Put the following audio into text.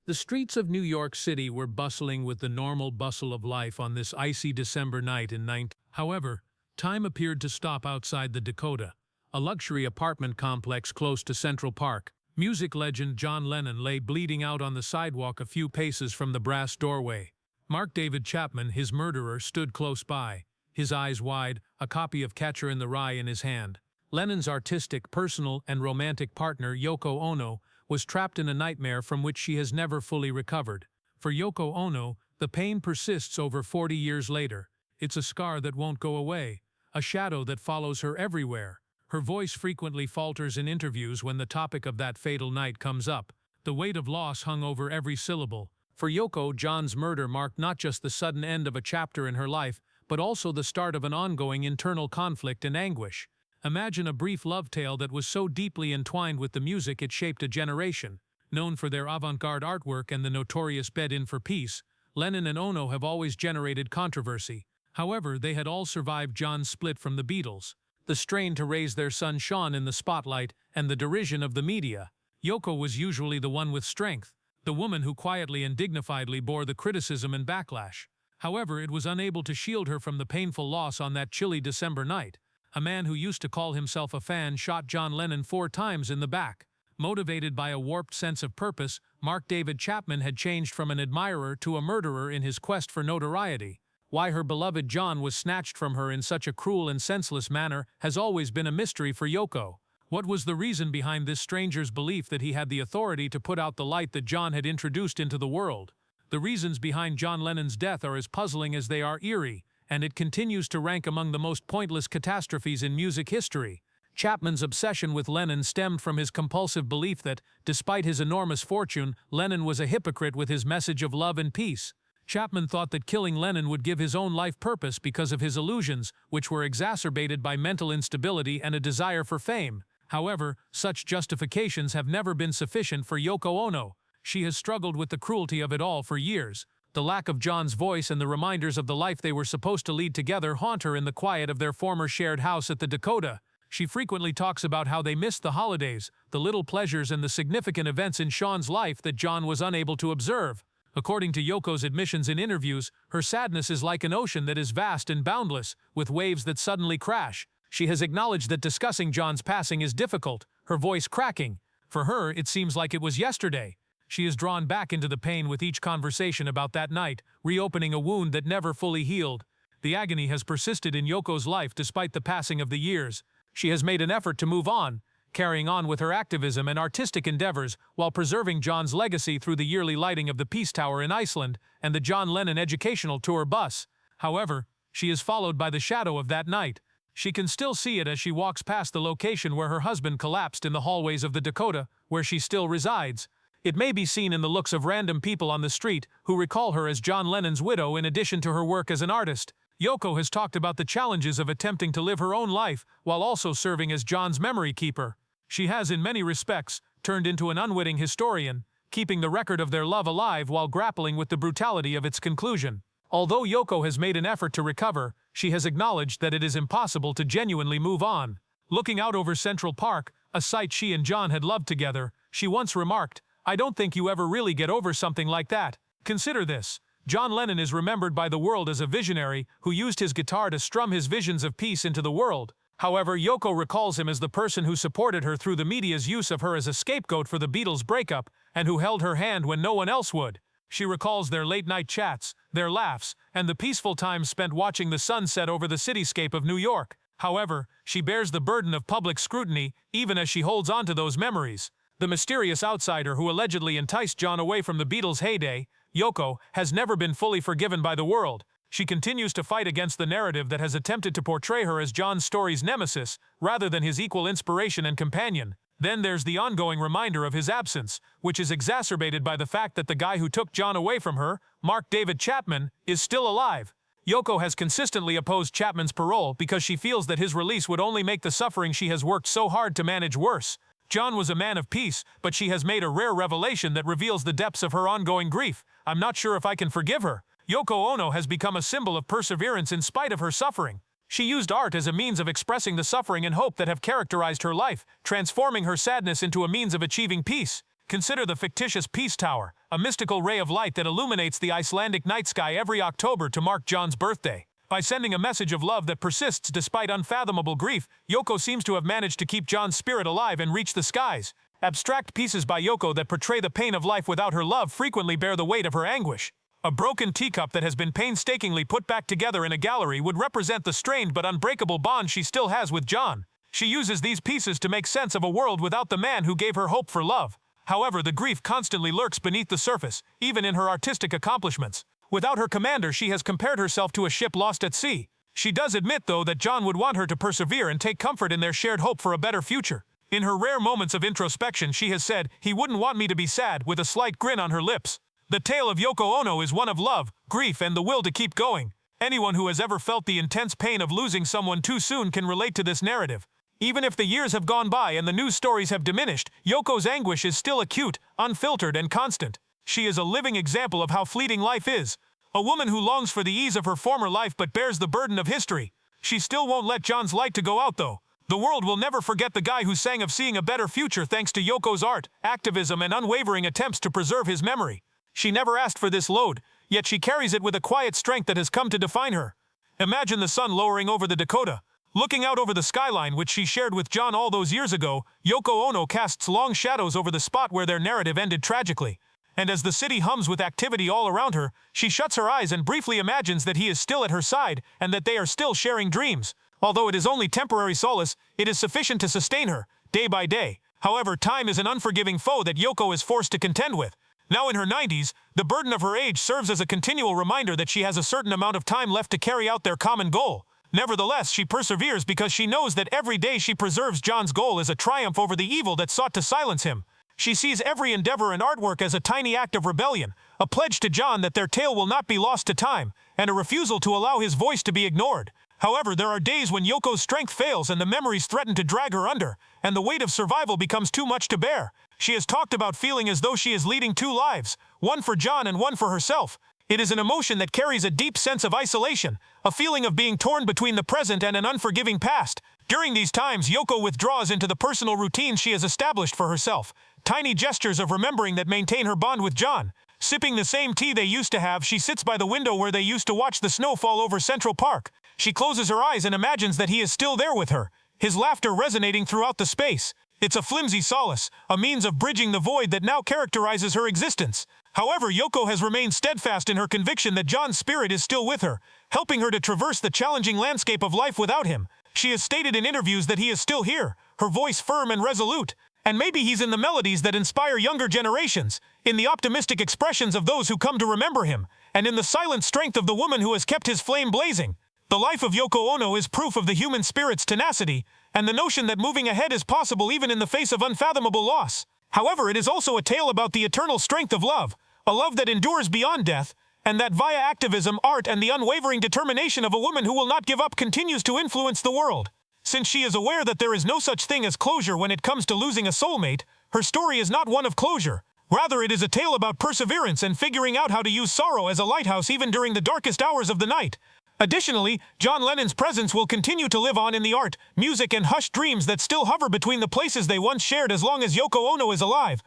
The streets of New York City were bustling with the normal bustle of life on this icy December night in 19. However, time appeared to stop outside the Dakota, a luxury apartment complex close to Central Park. Music legend John Lennon lay bleeding out on the sidewalk a few paces from the brass doorway. Mark David Chapman, his murderer, stood close by, his eyes wide, a copy of Catcher in the Rye in his hand. Lennon's artistic, personal, and romantic partner, Yoko Ono, was trapped in a nightmare from which she has never fully recovered. For Yoko Ono, the pain persists over 40 years later. It's a scar that won't go away, a shadow that follows her everywhere. Her voice frequently falters in interviews when the topic of that fatal night comes up. The weight of loss hung over every syllable. For Yoko, John's murder marked not just the sudden end of a chapter in her life, but also the start of an ongoing internal conflict and anguish. Imagine a brief love tale that was so deeply entwined with the music it shaped a generation. Known for their avant-garde artwork and the notorious Bed In for Peace, Lennon and Ono have always generated controversy. However, they had all survived John's split from the Beatles, the strain to raise their son Sean in the spotlight, and the derision of the media. Yoko was usually the one with strength, the woman who quietly and dignifiedly bore the criticism and backlash. However, it was unable to shield her from the painful loss on that chilly December night. A man who used to call himself a fan shot John Lennon 4 times in the back. Motivated by a warped sense of purpose, Mark David Chapman had changed from an admirer to a murderer in his quest for notoriety. Why her beloved John was snatched from her in such a cruel and senseless manner has always been a mystery for Yoko. What was the reason behind this stranger's belief that he had the authority to put out the light that John had introduced into the world? The reasons behind John Lennon's death are as puzzling as they are eerie, and it continues to rank among the most pointless catastrophes in music history. Chapman's obsession with Lennon stemmed from his compulsive belief that, despite his enormous fortune, Lennon was a hypocrite with his message of love and peace. Chapman thought that killing Lennon would give his own life purpose because of his illusions, which were exacerbated by mental instability and a desire for fame. However, such justifications have never been sufficient for Yoko Ono. She has struggled with the cruelty of it all for years. The lack of John's voice and the reminders of the life they were supposed to lead together haunt her in the quiet of their former shared house at the Dakota. She frequently talks about how they missed the holidays, the little pleasures and the significant events in Sean's life that John was unable to observe. According to Yoko's admissions in interviews, her sadness is like an ocean that is vast and boundless, with waves that suddenly crash. She has acknowledged that discussing John's passing is difficult, her voice cracking. For her, it seems like it was yesterday. She is drawn back into the pain with each conversation about that night, reopening a wound that never fully healed. The agony has persisted in Yoko's life despite the passing of the years. She has made an effort to move on, carrying on with her activism and artistic endeavors while preserving John's legacy through the yearly lighting of the Peace Tower in Iceland and the John Lennon Educational Tour bus. However, she is followed by the shadow of that night. She can still see it as she walks past the location where her husband collapsed in the hallways of the Dakota, where she still resides. It may be seen in the looks of random people on the street who recall her as John Lennon's widow in addition to her work as an artist. Yoko has talked about the challenges of attempting to live her own life while also serving as John's memory keeper. She has, in many respects, turned into an unwitting historian, keeping the record of their love alive while grappling with the brutality of its conclusion. Although Yoko has made an effort to recover, she has acknowledged that it is impossible to genuinely move on. Looking out over Central Park, a sight she and John had loved together, she once remarked, "I don't think you ever really get over something like that." Consider this. John Lennon is remembered by the world as a visionary who used his guitar to strum his visions of peace into the world. However, Yoko recalls him as the person who supported her through the media's use of her as a scapegoat for the Beatles' breakup, and who held her hand when no one else would. She recalls their late-night chats, their laughs, and the peaceful times spent watching the sun set over the cityscape of New York. However, she bears the burden of public scrutiny, even as she holds on to those memories. The mysterious outsider who allegedly enticed John away from the Beatles' heyday, Yoko, has never been fully forgiven by the world. She continues to fight against the narrative that has attempted to portray her as John's story's nemesis, rather than his equal inspiration and companion. Then there's the ongoing reminder of his absence, which is exacerbated by the fact that the guy who took John away from her, Mark David Chapman, is still alive. Yoko has consistently opposed Chapman's parole because she feels that his release would only make the suffering she has worked so hard to manage worse. John was a man of peace, but she has made a rare revelation that reveals the depths of her ongoing grief. "I'm not sure if I can forgive her." Yoko Ono has become a symbol of perseverance in spite of her suffering. She used art as a means of expressing the suffering and hope that have characterized her life, transforming her sadness into a means of achieving peace. Consider the fictitious Peace Tower, a mystical ray of light that illuminates the Icelandic night sky every October to mark John's birthday. By sending a message of love that persists despite unfathomable grief, Yoko seems to have managed to keep John's spirit alive and reach the skies. Abstract pieces by Yoko that portray the pain of life without her love frequently bear the weight of her anguish. A broken teacup that has been painstakingly put back together in a gallery would represent the strained but unbreakable bond she still has with John. She uses these pieces to make sense of a world without the man who gave her hope for love. However, the grief constantly lurks beneath the surface, even in her artistic accomplishments. Without her commander, she has compared herself to a ship lost at sea. She does admit, though, that John would want her to persevere and take comfort in their shared hope for a better future. In her rare moments of introspection, she has said, "He wouldn't want me to be sad," with a slight grin on her lips. The tale of Yoko Ono is one of love, grief, and the will to keep going. Anyone who has ever felt the intense pain of losing someone too soon can relate to this narrative. Even if the years have gone by and the news stories have diminished, Yoko's anguish is still acute, unfiltered, and constant. She is a living example of how fleeting life is. A woman who longs for the ease of her former life but bears the burden of history. She still won't let John's light to go out, though. The world will never forget the guy who sang of seeing a better future thanks to Yoko's art, activism, and unwavering attempts to preserve his memory. She never asked for this load, yet she carries it with a quiet strength that has come to define her. Imagine the sun lowering over the Dakota. Looking out over the skyline which she shared with John all those years ago, Yoko Ono casts long shadows over the spot where their narrative ended tragically. And as the city hums with activity all around her, she shuts her eyes and briefly imagines that he is still at her side and that they are still sharing dreams. Although it is only temporary solace, it is sufficient to sustain her, day by day. However, time is an unforgiving foe that Yoko is forced to contend with. Now in her 90s, the burden of her age serves as a continual reminder that she has a certain amount of time left to carry out their common goal. Nevertheless, she perseveres because she knows that every day she preserves John's goal is a triumph over the evil that sought to silence him. She sees every endeavor and artwork as a tiny act of rebellion, a pledge to John that their tale will not be lost to time, and a refusal to allow his voice to be ignored. However, there are days when Yoko's strength fails and the memories threaten to drag her under, and the weight of survival becomes too much to bear. She has talked about feeling as though she is leading two lives, one for John and one for herself. It is an emotion that carries a deep sense of isolation, a feeling of being torn between the present and an unforgiving past. During these times, Yoko withdraws into the personal routine she has established for herself, tiny gestures of remembering that maintain her bond with John. Sipping the same tea they used to have, she sits by the window where they used to watch the snow fall over Central Park. She closes her eyes and imagines that he is still there with her, his laughter resonating throughout the space. It's a flimsy solace, a means of bridging the void that now characterizes her existence. However, Yoko has remained steadfast in her conviction that John's spirit is still with her, helping her to traverse the challenging landscape of life without him. She has stated in interviews that he is still here, her voice firm and resolute. And maybe he's in the melodies that inspire younger generations, in the optimistic expressions of those who come to remember him, and in the silent strength of the woman who has kept his flame blazing. The life of Yoko Ono is proof of the human spirit's tenacity, and the notion that moving ahead is possible even in the face of unfathomable loss. However, it is also a tale about the eternal strength of love, a love that endures beyond death, and that via activism, art, and the unwavering determination of a woman who will not give up continues to influence the world. Since she is aware that there is no such thing as closure when it comes to losing a soulmate, her story is not one of closure. Rather, it is a tale about perseverance and figuring out how to use sorrow as a lighthouse even during the darkest hours of the night. Additionally, John Lennon's presence will continue to live on in the art, music, and hushed dreams that still hover between the places they once shared as long as Yoko Ono is alive.